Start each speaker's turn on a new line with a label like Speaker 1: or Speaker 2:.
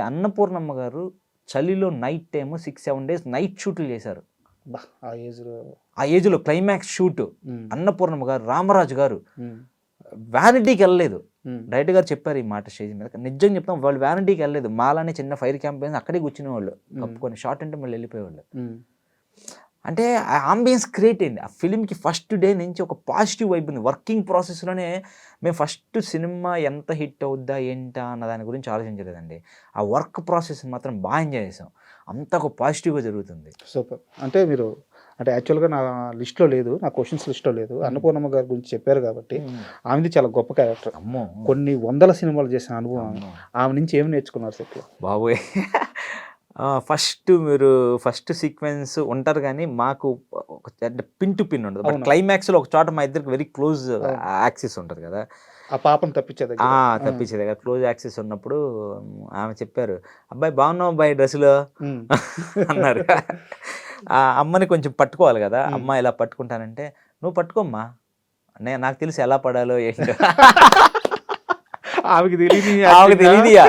Speaker 1: అన్నపూర్ణమ్మ గారు చలిలో night time 6-7 days night షూట్లు చేశారు. ఆ ఏజ్లో క్లైమాక్స్ షూట్. అన్నపూర్ణమ్మ గారు, రామరాజు గారు వ్యానిటీకి వెళ్ళలేదు. డైరెక్టర్ గారు చెప్పారు ఈ మాట స్టేజ్ మీద. నిజంగా చెప్తాం, వాళ్ళు వ్యానిటీకి వెళ్ళలేదు. మాలానే చిన్న ఫైర్ క్యాంపెయిన్ అక్కడే కూర్చునే వాళ్ళు, కప్పుకొని షార్ట్ అంటే మళ్ళీ వెళ్ళిపోయేవాళ్ళు. అంటే ఆ ఆంబియన్స్ క్రియేట్ అయింది. ఆ ఫిలింకి ఫస్ట్ డే నుంచి ఒక పాజిటివ్ వైబ్ ఉంది. వర్కింగ్ ప్రాసెస్లోనే మేము ఫస్ట్ సినిమా ఎంత హిట్ అవుద్దా ఏంటా అన్న దాని గురించి ఆలోచించలేదండి. ఆ వర్క్ ప్రాసెస్ మాత్రం బాగా ఎంజాయ్ చేసాం. అంతా ఒక పాజిటివ్గా జరుగుతుంది.
Speaker 2: సూపర్. అంటే మీరు అంటే యాక్చువల్గా నా లిస్ట్లో లేదు, నా క్వశ్చన్స్ లిస్ట్లో లేదు. అన్నపూర్ణమ్మ గారి గురించి చెప్పారు కాబట్టి ఆమెది చాలా గొప్ప క్యారెక్టర్.
Speaker 1: అమ్మో,
Speaker 2: కొన్ని వందల సినిమాలు చేసిన అనుభవం. ఆమె నుంచి ఏమి నేర్చుకున్నారు సెట్లో?
Speaker 1: బాబోయ్, ఫస్ట్ సీక్వెన్స్ ఉంటారు కానీ మాకు ఒక పిన్ టు పిన్ ఉండదు. బట్ క్లైమాక్స్లో ఒక చోట మా ఇద్దరికి వెరీ క్లోజ్ యాక్సిస్ ఉంటుంది కదా,
Speaker 2: ఆ పాపం తప్పించేది
Speaker 1: కదా, క్లోజ్ యాక్సిస్ ఉన్నప్పుడు ఆమె చెప్పారు, అబ్బాయి బాగున్నావు అబ్బాయి డ్రెస్సులో అన్నారు. ఆ అమ్మని కొంచెం పట్టుకోవాలి కదా, అమ్మ ఇలా పట్టుకుంటానంటే నువ్వు పట్టుకోమ్మా, నాకు తెలిసి ఎలా పడాలో ఏంటో
Speaker 2: ఆమెకి తెలియదు.